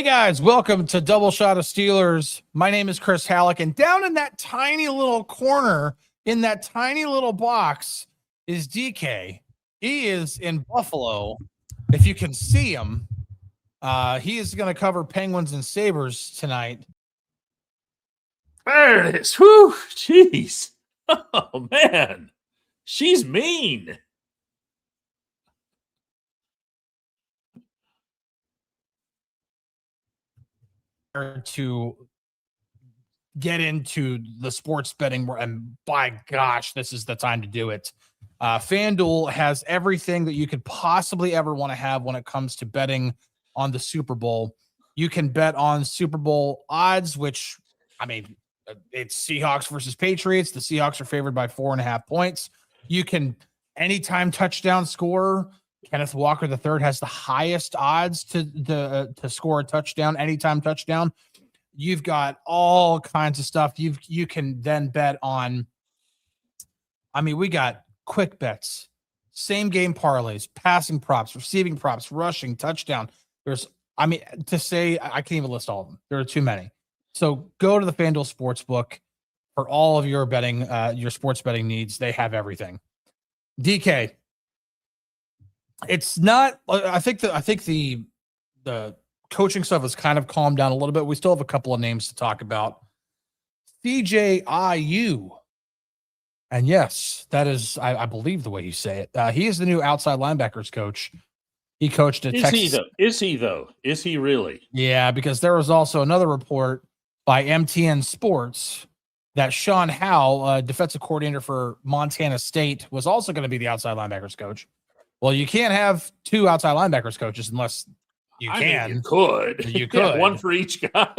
Hey guys, welcome to Double Shot of Steelers. My name is Chris Halleck, and down in that tiny little corner, in that tiny little box, is DK. He is in Buffalo. If you can see him, he is going to cover Penguins and Sabres tonight. There it is. Whew, jeez. Oh, man. She's mean. To get into the sports betting, and by gosh, this is the time to do it. FanDuel has everything that you could possibly ever want to have when it comes to betting on the Super Bowl. You can bet on Super Bowl odds, which, I mean, it's Seahawks versus Patriots. The Seahawks are favored by 4.5 points. You can anytime touchdown scorer. Kenneth Walker III has the highest odds to score a touchdown, anytime touchdown. You've got all kinds of stuff. You can then bet on. I mean, we got quick bets, same game parlays, passing props, receiving props, rushing, touchdown. To say I can't even list all of them. There are too many. So go to the FanDuel Sportsbook for all of your betting, your sports betting needs. They have everything. DK. It's not. I think the coaching stuff has kind of calmed down a little bit. We still have a couple of names to talk about. CJIU, and yes, that is I believe the way you say it. He is the new outside linebackers coach. He coached at Texas. Is he though? Is he really? Yeah, because there was also another report by MTN Sports that Sean Howe, defensive coordinator for Montana State, was also going to be the outside linebackers coach. Well, you can't have two outside linebackers coaches unless you can. Mean, you could. You could. Yeah, one for each guy.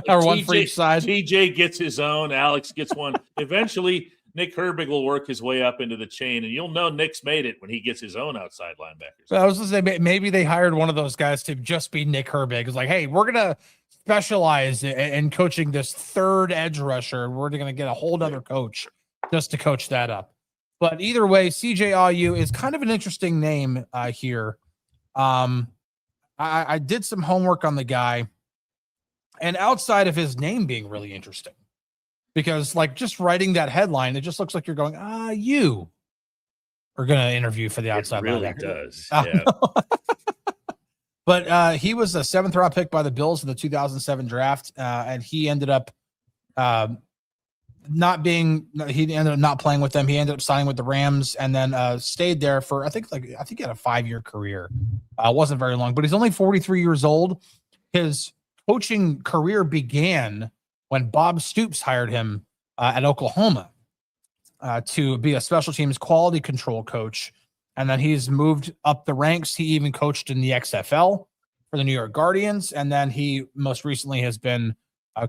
Or one for each side. TJ gets his own. Alex gets one. Eventually, Nick Herbig will work his way up into the chain, and you'll know Nick's made it when he gets his own outside linebackers. So I was going to say, maybe they hired one of those guys to just be Nick Herbig. It's like, hey, we're going to specialize in coaching this third edge rusher. We're going to get a whole other coach just to coach that up. But either way, CJIU is kind of an interesting name here. I did some homework on the guy, and outside of his name being really interesting, because like just writing that headline, it just looks like you're going, you are going to interview for the outside linebacker. It really does. Yeah. But he was a 7th round pick by the Bills in the 2007 draft, and he ended up not playing with them. He ended up signing with the Rams and then stayed there for I think he had a 5-year career. Wasn't very long, but he's only 43 years old. His coaching career began when Bob Stoops hired him at Oklahoma to be a special teams quality control coach. And then he's moved up the ranks. He even coached in the XFL for the New York Guardians. And then he most recently has been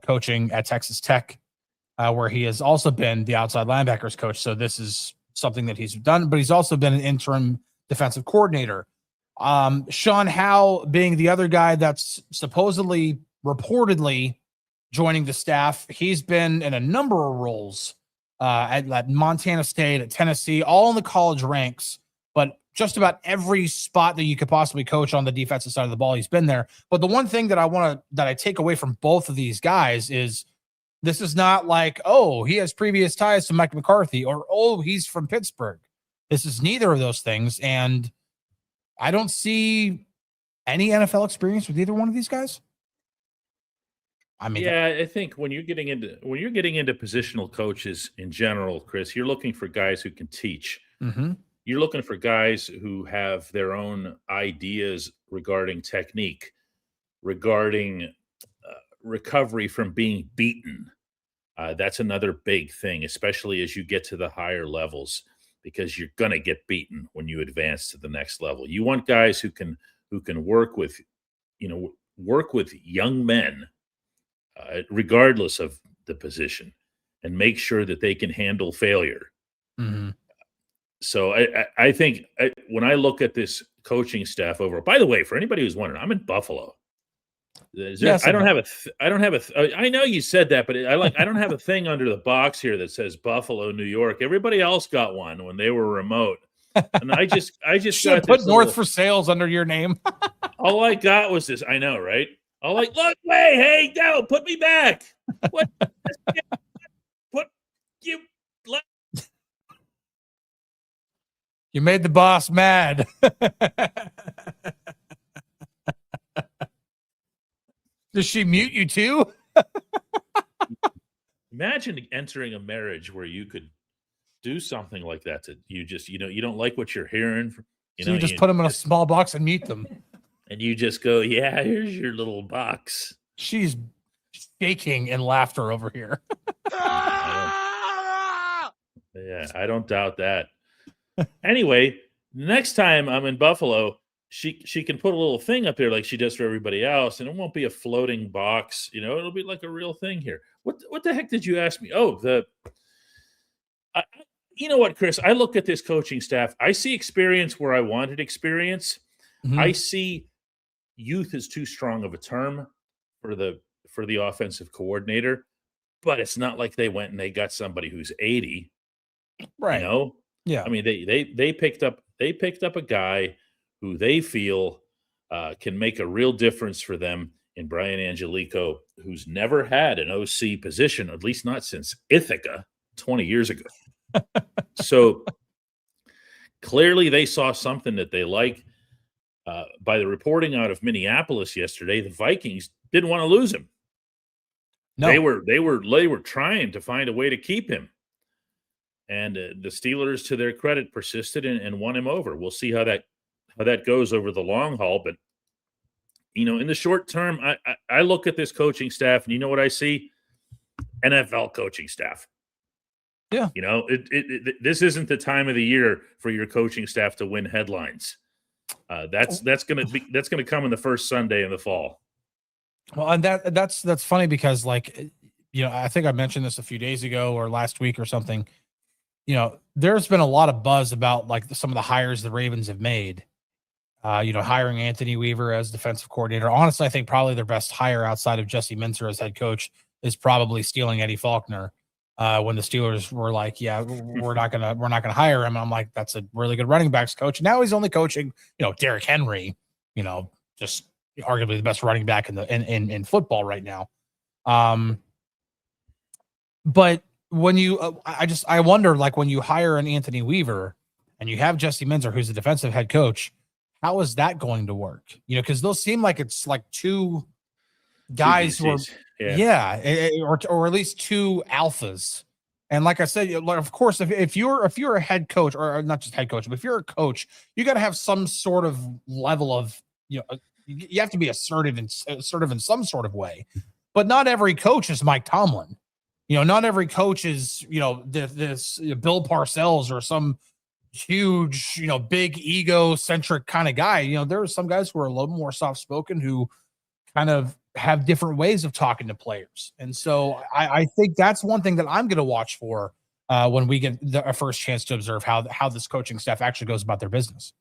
coaching at Texas Tech, where he has also been the outside linebackers coach. So this is something that he's done, but he's also been an interim defensive coordinator. Sean Howe being the other guy that's reportedly joining the staff. He's been in a number of roles at Montana State, at Tennessee, all in the college ranks, but just about every spot that you could possibly coach on the defensive side of the ball, he's been there. But the one thing that I take away from both of these guys is this is not like, oh, he has previous ties to Mike McCarthy or, oh, he's from Pittsburgh. This is neither of those things. And I don't see any NFL experience with either one of these guys. I mean, I think when you're getting into positional coaches in general, Chris, you're looking for guys who can teach. Mm-hmm. You're looking for guys who have their own ideas regarding technique, regarding recovery from being beaten. That's another big thing, especially as you get to the higher levels, because you're going to get beaten when you advance to the next level. You want guys who can work with young men, regardless of the position, and make sure that they can handle failure. Mm-hmm. So I think when I look at this coaching staff over, by the way, for anybody who's wondering, I'm in Buffalo. I know you said that, but I don't have a thing under the box here that says Buffalo, New York. Everybody else got one when they were remote. And I just got put North for Sales under your name. All I got was this. I know, right? I'll like, look, wait, hey, no, put me back. What? Put you. Let. You made the boss mad. Does she mute you too? Imagine entering a marriage where you could do something like that. To you just, you don't like what you're hearing. So you just put them in a small box and mute them. And you just go, yeah, here's your little box. She's shaking in laughter over here. Yeah, I don't doubt that. Anyway, next time I'm in Buffalo, she can put a little thing up there like she does for everybody else, and it won't be a floating box. It'll be like a real thing here. What the heck did you ask me? Oh, you know what, Chris? I look at this coaching staff. I see experience where I wanted experience. Mm-hmm. I see youth is too strong of a term for the offensive coordinator, but it's not like they went and they got somebody who's 80. Right. Yeah. I mean, they picked up a guy who they feel can make a real difference for them in Brian Angelico, who's never had an OC position, at least not since Ithaca 20 years ago. So clearly they saw something that they like. By the reporting out of Minneapolis yesterday, the Vikings didn't want to lose him. No. They were trying to find a way to keep him. And the Steelers, to their credit, persisted and won him over. We'll see how that goes over the long haul. But, in the short term, I look at this coaching staff, and you know what I see? NFL coaching staff. Yeah. This isn't the time of the year for your coaching staff to win headlines. That's gonna come in the first Sunday in the fall. Well, and that's funny because, like, I think I mentioned this a few days ago or last week or something. There's been a lot of buzz about like some of the hires the Ravens have made. Hiring Anthony Weaver as defensive coordinator. Honestly, I think probably their best hire outside of Jesse Minter as head coach is probably stealing Eddie Faulkner. When the Steelers were like, yeah, we're not gonna hire him. I'm like, that's a really good running backs coach. Now he's only coaching, Derrick Henry, just arguably the best running back in football right now. But when you, I wonder, like, when you hire an Anthony Weaver and you have Jesse Minter, who's the defensive head coach, how is that going to work? Because those seem like it's like two guys who are, or at least two alphas. And like I said, of course, if you're a head coach, or not just head coach, but if you're a coach, you got to have some sort of level of, you have to be assertive in some sort of way. But not every coach is Mike Tomlin. Not every coach is, this Bill Parcells or some huge, big egocentric kind of guy. There are some guys who are a little more soft-spoken who kind of have different ways of talking to players. And so I think that's one thing that I'm going to watch for when we get a first chance to observe how this coaching staff actually goes about their business.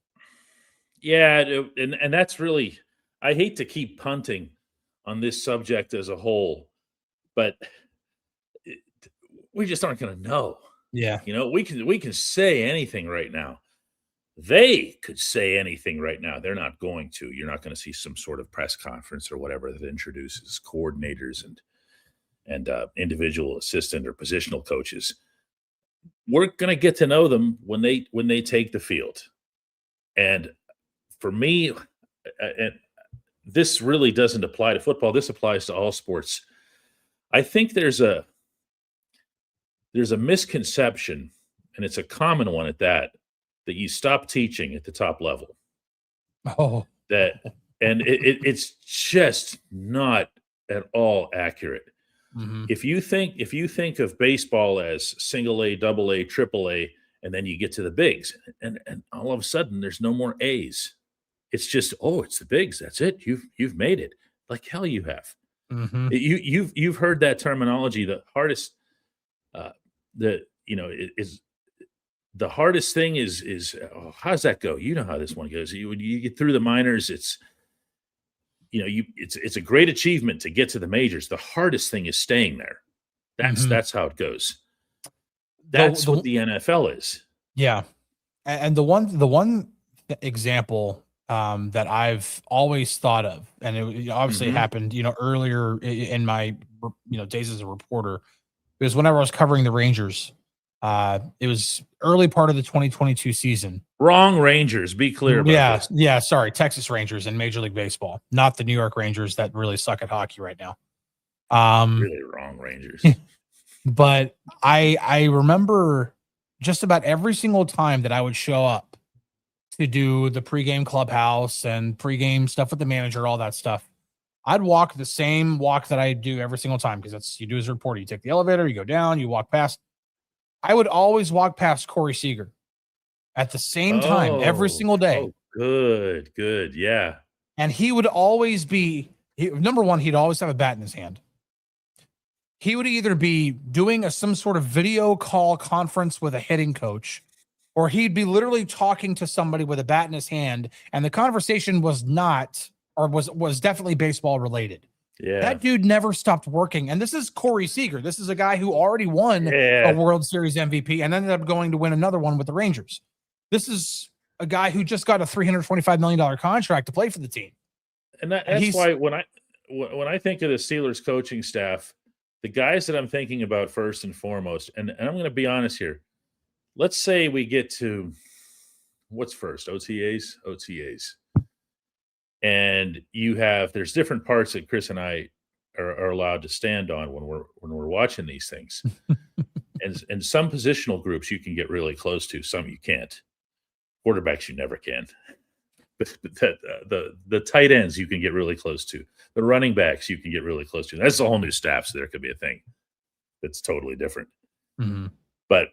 Yeah. And that's really, I hate to keep punting on this subject as a whole, but we just aren't going to know. Yeah. We can say anything right now. They could say anything right now. They're not going to. You're not going to see some sort of press conference or whatever that introduces coordinators and individual assistant or positional coaches. We're going to get to know them when they take the field. And for me, and this really doesn't apply to football. This applies to all sports. I think there's a misconception, and it's a common one at that you stop teaching at the top level. Oh, and it's just not at all accurate. Mm-hmm. If you think of baseball as single A, double A, triple A, and then you get to the bigs, and all of a sudden there's no more A's. It's just, it's the bigs. That's it. You've made it. Like hell, you have. Mm-hmm. You've heard that terminology. The hardest, is the hardest thing is how's that go? You know how this one goes. When you get through the minors, it's a great achievement to get to the majors. The hardest thing is staying there. That's how it goes. That's what the NFL is. Yeah. And the one example that I've always thought of, and it obviously happened, earlier in my, days as a reporter. It was whenever I was covering the Rangers. It was early part of the 2022 season. Wrong Rangers. Be clear about this. Yeah. Sorry, Texas Rangers in Major League Baseball, not the New York Rangers that really suck at hockey right now. Really wrong Rangers. But I remember just about every single time that I would show up to do the pregame clubhouse and pregame stuff with the manager, all that stuff, I'd walk the same walk that I do every single time, because that's you do as a reporter. You take the elevator, you go down, you walk past. I would always walk past Corey Seager at the same time every single day. Oh, good. Yeah. And he would always be, number one, he'd always have a bat in his hand. He would either be doing some sort of video call conference with a hitting coach, or he'd be literally talking to somebody with a bat in his hand, and the conversation was not, or was definitely baseball related. Yeah. That dude never stopped working. And this is Corey Seager. This is a guy who already won a World Series MVP and ended up going to win another one with the Rangers. This is a guy who just got a $325 million contract to play for the team. And that's why when I think of the Steelers coaching staff, the guys that I'm thinking about first and foremost, and I'm going to be honest here. Let's say we get to what's first, OTAs. And there's different parts that Chris and I are allowed to stand on when we're watching these things. and some positional groups you can get really close to, some you can't. Quarterbacks you never can. But the tight ends you can get really close to. The running backs you can get really close to. That's a whole new staff, so there could be a thing that's totally different. Mm-hmm. But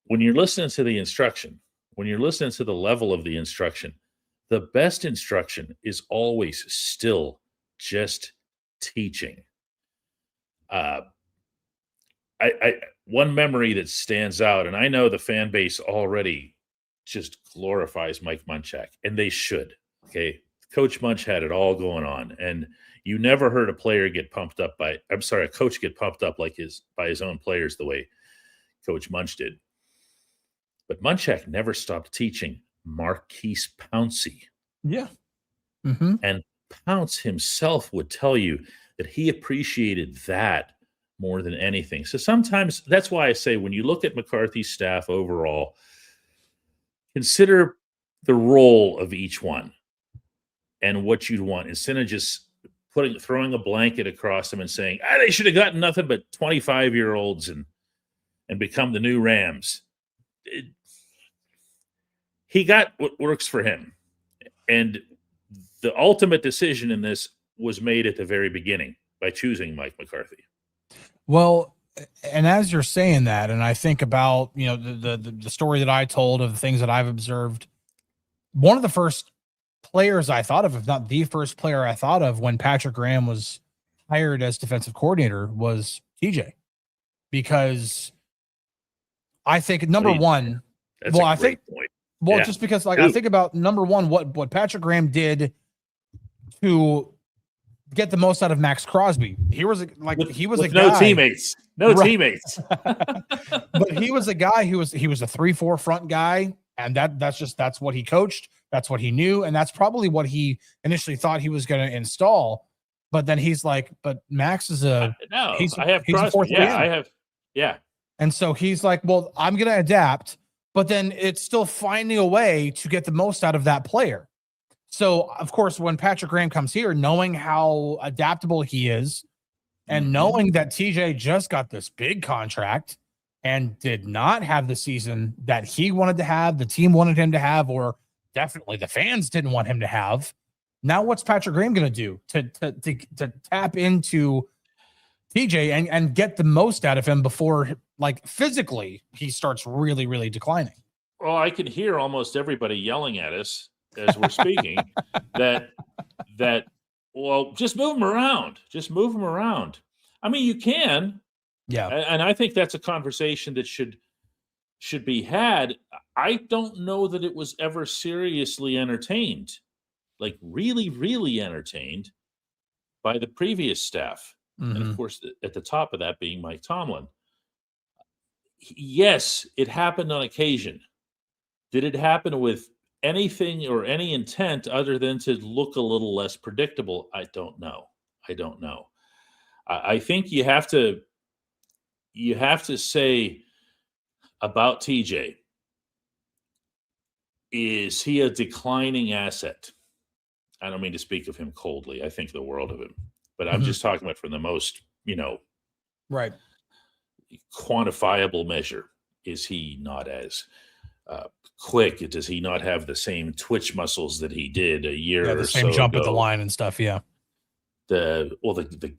when you're listening to the instruction, when you're listening to the level of the instruction, the best instruction is always still just teaching. One memory that stands out, and I know the fan base already just glorifies Mike Munchak, and they should. Okay, Coach Munch had it all going on, and you never heard a coach get pumped up by his own players the way Coach Munch did. But Munchak never stopped teaching Marquise Pouncey. Yeah. Mm-hmm. And Pounce himself would tell you that he appreciated that more than anything. So sometimes that's why I say when you look at McCarthy's staff overall, consider the role of each one and what you'd want instead of just throwing a blanket across them and saying, they should have gotten nothing but 25-year-olds and become the new Rams. He got what works for him. And the ultimate decision in this was made at the very beginning by choosing Mike McCarthy. Well, and as you're saying that, and I think about, the story that I told of the things that I've observed, one of the first players I thought of, if not the first player I thought of when Patrick Graham was hired as defensive coordinator, was TJ. Because I think number one, that's a great point. Well, just because I think about number one, what Patrick Graham did to get the most out of Max Crosby. He was a guy, no teammates. Teammates. But he was a guy who was a 3-4 front guy, and that's what he coached, that's what he knew, and that's probably what he initially thought he was going to install. But then he's like, but Max is I have Crosby. And so he's like, well, I'm going to adapt. But then it's still finding a way to get the most out of that player. So, of course, when Patrick Graham comes here, knowing how adaptable he is and knowing that TJ just got this big contract and did not have the season that he wanted to have, the team wanted him to have, or definitely the fans didn't want him to have. Now what's Patrick Graham going to do to tap into TJ and get the most out of him before, like, physically he starts really, really declining? Well, I can hear almost everybody yelling at us as we're speaking that just move him around. Just move him around. I mean, you can. Yeah. And I think that's a conversation that should be had. I don't know that it was ever seriously entertained, like really, really entertained by the previous staff. Mm-hmm. And of course, at the top of that being Mike Tomlin. Yes, it happened on occasion. Did it happen with anything or any intent other than to look a little less predictable? I don't know. I think you have to say about TJ, is he a declining asset? I don't mean to speak of him coldly. I think the world of him, but I'm just talking about from the most, right, quantifiable measure. Is he not as quick? Does he not have the same twitch muscles that he did a year or the so same jump ago? at the line and stuff. Yeah. The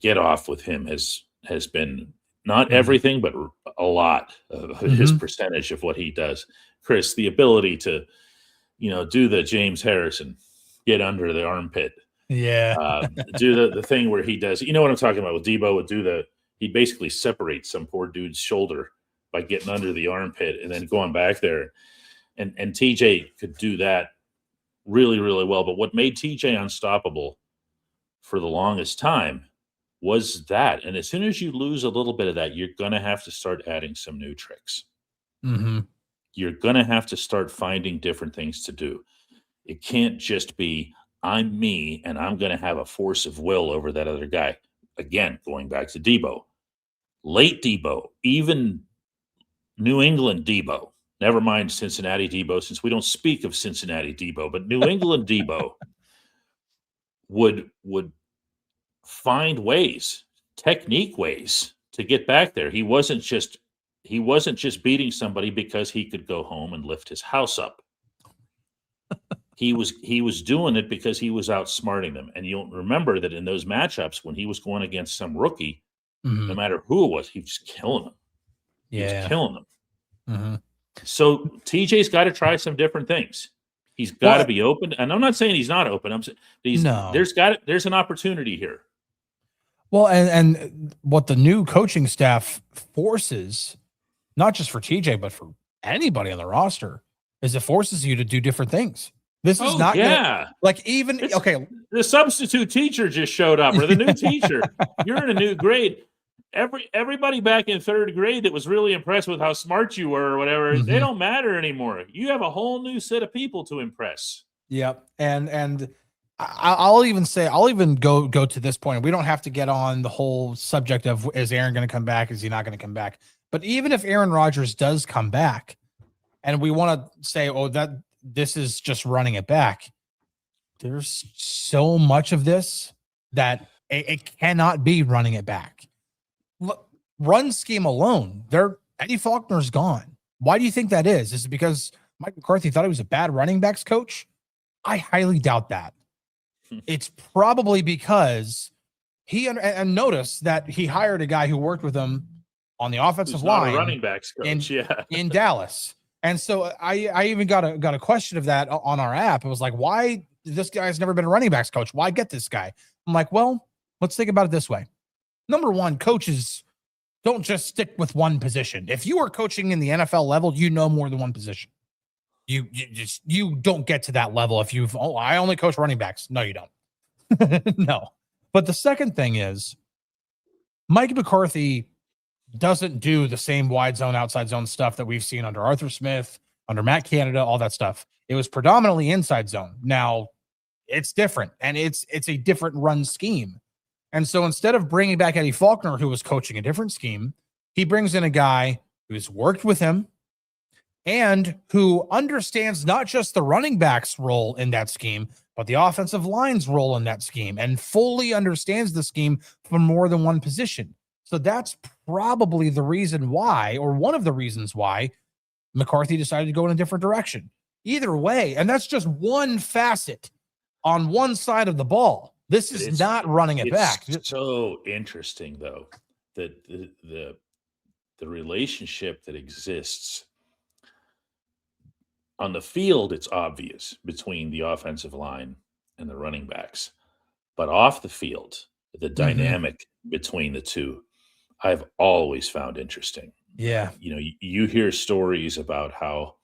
get off with him has been not everything, but a lot of his percentage of what he does. Chris, the ability to, do the James Harrison, get under the armpit. Yeah. Do the thing where he does, what I'm talking about with Debo would he basically separates some poor dude's shoulder by getting under the armpit and then going back there. And TJ could do that really, really well. But what made TJ unstoppable for the longest time was that. And as soon as you lose a little bit of that, you're going to have to start adding some new tricks. You're going to have to start finding different things to do. It can't just be, I'm me and I'm going to have a force of will over that other guy. Again, going back to Debo, late Debo, even New England Debo, never mind Cincinnati Debo, since we don't speak of Cincinnati Debo, but New England Debo would find ways, technique ways to get back there. He wasn't just beating somebody because he could go home and lift his house up. He was doing it because he was outsmarting them. And you'll remember that in those matchups when he was going against some rookie, no matter who it was, he was killing them. He was killing them. So TJ's got to try some different things. He's got to be open. And I'm not saying he's not open. I'm saying there's an opportunity here. Well, and what the new coaching staff forces, not just for TJ, but for anybody on the roster, is it forces you to do different things. This is not gonna, like even the substitute teacher just showed up, or the new teacher. You're in a new grade. Everybody back in third grade that was really impressed with how smart you were or whatever, they don't matter anymore. You have a whole new set of people to impress. Yep. And I'll even go to this point. We don't have to get on the whole subject of, is Aaron going to come back? Is he not going to come back? But even if Aaron Rodgers does come back and we want to say, that this is just running it back, there's so much of this that it cannot be running it back. Run scheme alone, Eddie Faulkner's gone. Why do you think that is? Is it because Mike McCarthy thought he was a bad running backs coach? I highly doubt that. It's probably because and notice that he hired a guy who worked with him on the offensive line, not a running backs coach, in Dallas. And so I even got a question of that on our app. It was like, why this guy's never been a running backs coach? Why get this guy? I'm like, well, let's think about it this way. Number one, coaches don't just stick with one position. If you are coaching in the NFL level, you know more than one position. You don't get to that level if I only coach running backs. No, you don't. No. But the second thing is, Mike McCarthy doesn't do the same wide zone, outside zone stuff that we've seen under Arthur Smith, under Matt Canada, all that stuff. It was predominantly inside zone. Now it's different, and it's a different run scheme. And so instead of bringing back Eddie Faulkner, who was coaching a different scheme, he brings in a guy who's worked with him and who understands not just the running back's role in that scheme, but the offensive line's role in that scheme, and fully understands the scheme for more than one position. So that's probably the reason why, or one of the reasons why, McCarthy decided to go in a different direction. Either way, and that's just one facet on one side of the ball. This is not running it back. It's so interesting, though, that the relationship that exists on the field, it's obvious between the offensive line and the running backs. But off the field, the dynamic between the two, I've always found interesting. Yeah. You hear stories about how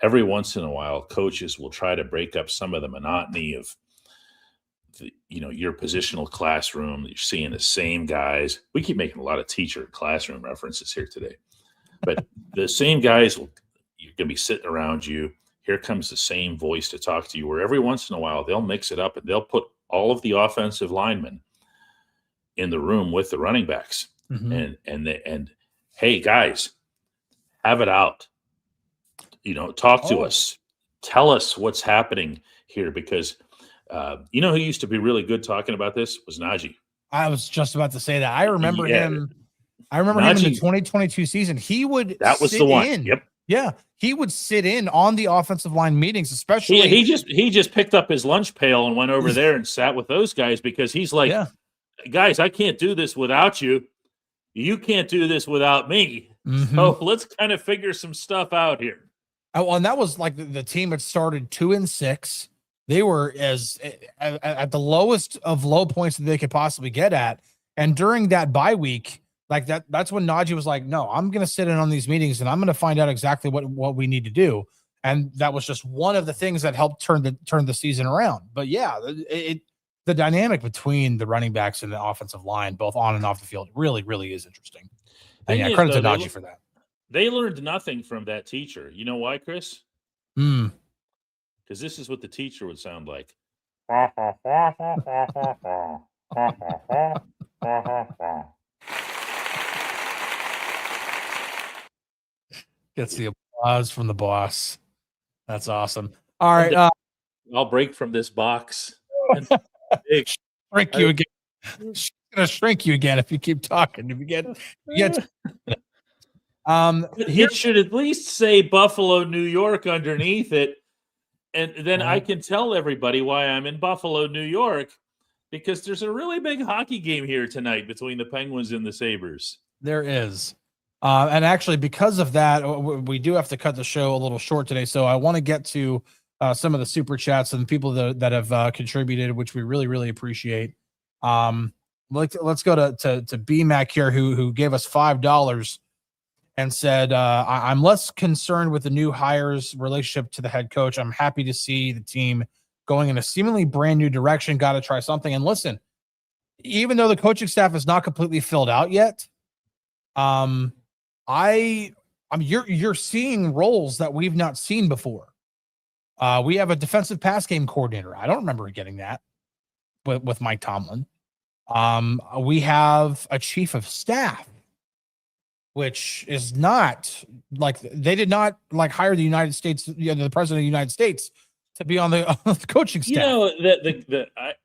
every once in a while coaches will try to break up some of the monotony of your positional classroom. You're seeing the same guys. We keep making a lot of teacher classroom references here today, but the same guys you're going to be sitting around you. here comes the same voice to talk to you, where every once in a while they'll mix it up and they'll put all of the offensive linemen in the room with the running backs. And hey, guys, have it out. Talk to us. Tell us what's happening here, because who used to be really good talking about this was Najee. I was just about to say that. I remember him. I remember him in the 2022 season. He would that was the one. Yep. Yeah, he would sit in on the offensive line meetings, especially. He just picked up his lunch pail and went over there and sat with those guys, because he's like, guys, I can't do this without you. You can't do this without me. So let's kind of figure some stuff out here. Oh, and that was like the team that started 2-6. They were at the lowest of low points that they could possibly get at. And during that bye week, like that's when Najee was like, no, I'm going to sit in on these meetings and I'm going to find out exactly what we need to do. And that was just one of the things that helped turn the season around. But yeah, the dynamic between the running backs and the offensive line, both on and off the field, really, really is interesting. And yeah, credit to Najee for that. They learned nothing from that teacher. You know why, Chris? Because this is what the teacher would sound like. Gets the applause from the boss. That's awesome. All right. I'll break from this box. Shrink you again. She's going to shrink you again if you keep talking. If you get it should at least say Buffalo, New York underneath it. And then I can tell everybody why I'm in Buffalo, New York, because there's a really big hockey game here tonight between the Penguins and the Sabres. There is. And actually, because of that, we do have to cut the show a little short today. So I want to get to some of the super chats and people that have contributed, which we really, really appreciate. Let's go to B-Mac here, who gave us $5 and said, I'm less concerned with the new hires' relationship to the head coach. I'm happy to see the team going in a seemingly brand new direction. Got to try something. And listen, even though the coaching staff is not completely filled out yet, you're seeing roles that we've not seen before. We have a defensive pass game coordinator. I don't remember getting that with Mike Tomlin. We have a chief of staff, which is not like they did not like hire the United States, the president of the United States to be on the coaching staff.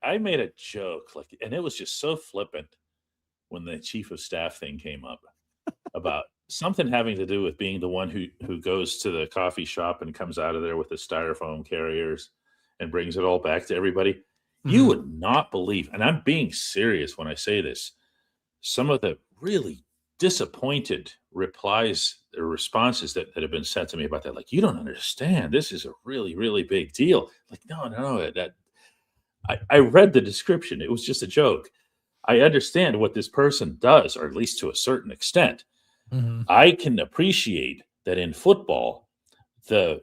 I made a joke, and it was just so flippant when the chief of staff thing came up about something having to do with being the one who goes to the coffee shop and comes out of there with the styrofoam carriers and brings it all back to everybody. Mm-hmm. You would not believe, and I'm being serious when I say this, some of the really disappointed replies or responses that have been sent to me about that. Like, you don't understand. This is a really, really big deal. Like, no, I read the description. It was just a joke. I understand what this person does, or at least to a certain extent. Mm-hmm. I can appreciate that in football, the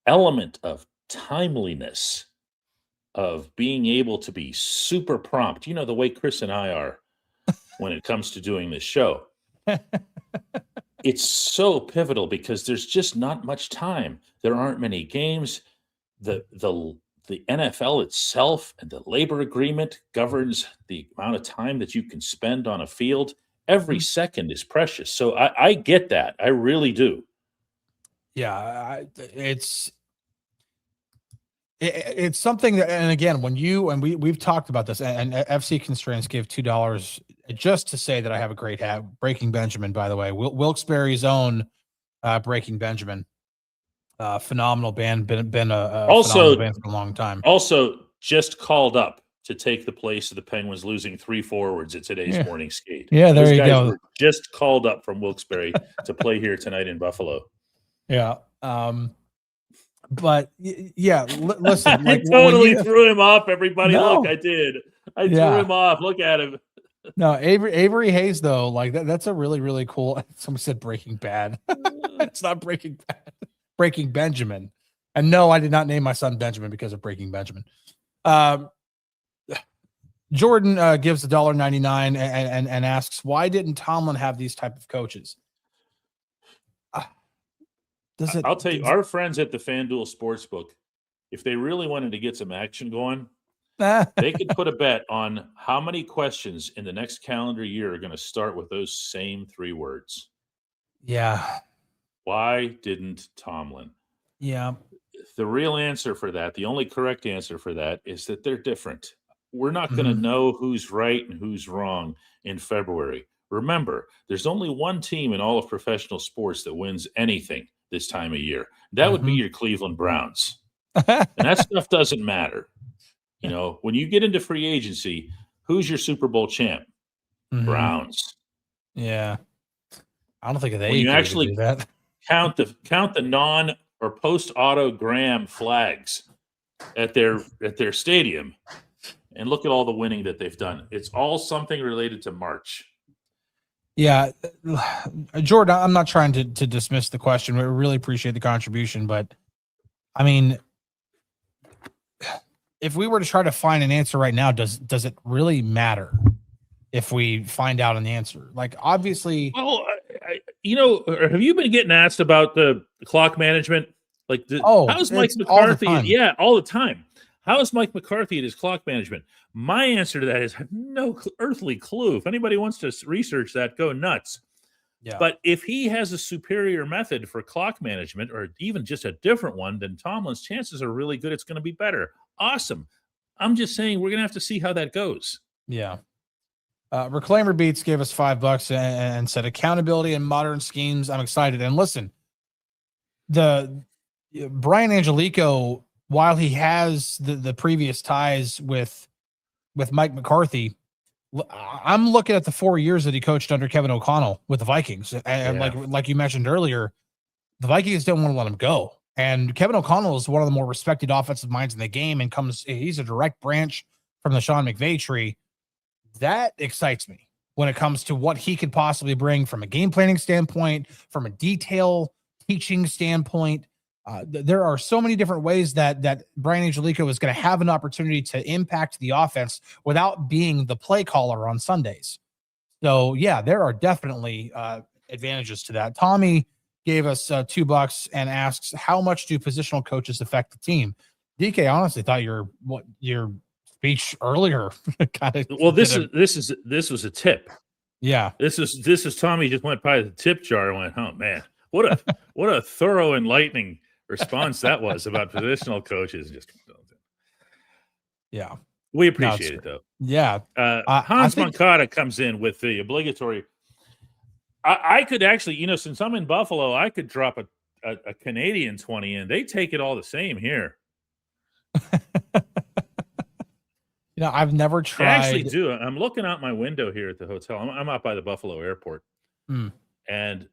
element of timeliness, of being able to be super prompt, the way Chris and I are when it comes to doing this show. It's so pivotal because there's just not much time. There aren't many games. The NFL itself and the labor agreement governs the amount of time that you can spend on a field. Every second is precious. So I get that. I really do. Yeah, it's something that, and again, when we've talked about this, and FC Constraints gave $2 just to say that I have a great hat. Breaking Benjamin, by the way, Wilkes-Barre's own Breaking Benjamin, phenomenal band, been a phenomenal band for a long time. Also, just called up to take the place of the Penguins losing 3 forwards at today's morning skate. Yeah, there Those you guys go. Were just called up from Wilkes-Barre to play here tonight in Buffalo. Yeah. But yeah, listen. I totally threw him off, everybody. No. Look, I did. I threw him off. Look at him. No, Avery Hayes, though, like that's a really, really cool. Someone said Breaking Bad. It's not Breaking Bad. Breaking Benjamin. And no, I did not name my son Benjamin because of Breaking Benjamin. Jordan gives $1.99 and asks, why didn't Tomlin have these type of coaches? Does it? I'll tell you, our friends at the FanDuel Sportsbook, if they really wanted to get some action going, they could put a bet on how many questions in the next calendar year are going to start with those same 3 words. Yeah. Why didn't Tomlin? Yeah. The real answer for that, the only correct answer for that, is that they're different. We're not going to know who's right and who's wrong in February. Remember, there's only one team in all of professional sports that wins anything this time of year. That would be your Cleveland Browns. And that stuff doesn't matter. You know, when you get into free agency, who's your Super Bowl champ? Browns. Yeah. I don't think they When you could actually do that. count the non or post autogram flags at their stadium and look at all the winning that they've done. It's all something related to March. Yeah. Jordan, I'm not trying to dismiss the question. We really appreciate the contribution, but I mean, if we were to try to find an answer right now, does it really matter if we find out an answer? Like, obviously. Well, have you been getting asked about the clock management? Like, how's Mike McCarthy? All the time. How is Mike McCarthy at his clock management? My answer to that is I have no earthly clue. If anybody wants to research that, go nuts. Yeah. But if he has a superior method for clock management, or even just a different one, then Tomlin's chances are really good it's going to be better. Awesome. I'm just saying we're going to have to see how that goes. Yeah. Reclaimer Beats gave us $5 and said accountability and modern schemes. I'm excited. And listen, the Brian Angelico, while he has the previous ties with Mike McCarthy, I'm looking at the 4 years that he coached under Kevin O'Connell with the Vikings. And like you mentioned earlier, the Vikings didn't want to let him go. And Kevin O'Connell is one of the more respected offensive minds in the game and he's a direct branch from the Sean McVay tree. That excites me when it comes to what he could possibly bring from a game planning standpoint, from a detail teaching standpoint. There are so many different ways that Brian Angelico is going to have an opportunity to impact the offense without being the play caller on Sundays. So, yeah, there are definitely advantages to that. Tommy gave us $2 and asks, how much do positional coaches affect the team? DK, I honestly thought your speech earlier kind of. Well, this was a tip. Yeah, this is Tommy just went by the tip jar and went, oh man, what a thorough, enlightening response that was about positional coaches. Yeah, we appreciate it though. Yeah, Hans Moncada comes in with the obligatory. I could actually, since I'm in Buffalo, I could drop a Canadian 20 in. They take it all the same here. I've never tried. I actually do. I'm looking out my window here at the hotel. I'm out by the Buffalo airport. And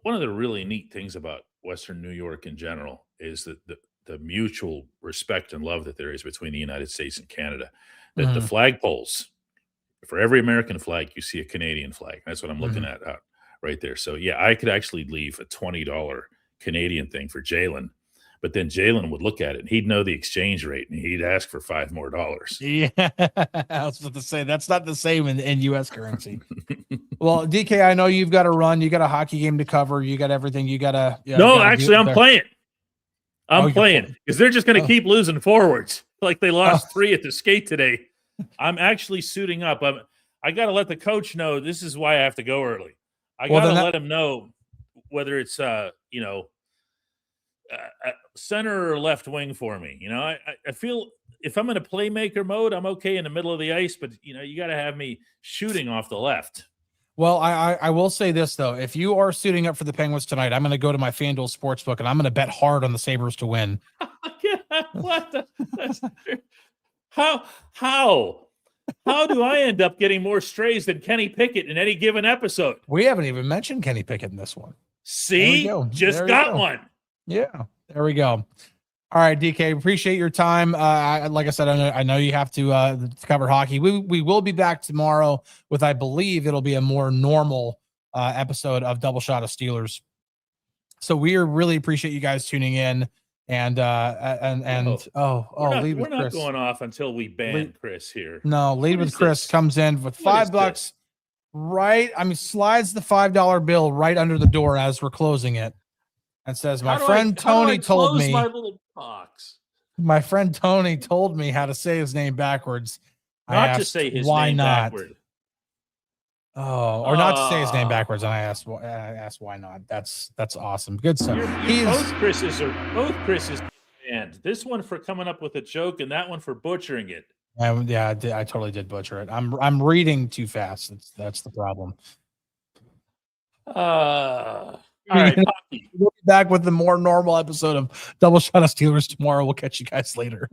one of the really neat things about Western New York in general is that the mutual respect and love that there is between the United States and Canada. That the flagpoles, for every American flag, you see a Canadian flag. That's what I'm looking at right there. So, yeah, I could actually leave a $20 Canadian thing for Jalen. But then Jalen would look at it and he'd know the exchange rate and he'd ask for $5 more. Yeah, I was about to say that's not the same in U.S. currency. Well, DK, I know you've got to run. You got a hockey game to cover. You got everything. You got to. No, actually, I'm playing. I'm playing because they're just going to keep losing forwards. Like they lost 3 at the skate today. I'm actually suiting up. I got to let the coach know this is why I have to go early. I got to let him know whether it's center or left wing for me. I feel if I'm in a playmaker mode, I'm okay in the middle of the ice, but you got to have me shooting off the left. Well, I will say this though. If you are suiting up for the Penguins tonight, I'm going to go to my FanDuel Sportsbook and I'm going to bet hard on the Sabres to win. What how do I end up getting more strays than Kenny Pickett in any given episode? We haven't even mentioned Kenny Pickett in this one. See, just got one. Yeah, there we go. All right, DK, appreciate your time. Like I said, I know you have to cover hockey. We will be back tomorrow with, I believe it'll be a more normal episode of Double Shot of Steelers. So we really appreciate you guys tuning in. And we're not going off until we ban Chris here. No, Lead with Chris comes in with $5. Right, slides the $5 bill right under the door as we're closing it. and says, How my do friend how do I Tony told close me, my little box. my friend Tony told me how to say his name backwards. I Not to asked, say his why name not? backward. Oh, or not to say his name backwards. And I asked why not. That's awesome. Good stuff. Both Chris's are banned. This one for coming up with a joke, and that one for butchering it. Yeah, I totally did butcher it. I'm reading too fast. That's the problem. All right, Poppy. We'll be back with the more normal episode of Double Shot of Steelers tomorrow. We'll catch you guys later.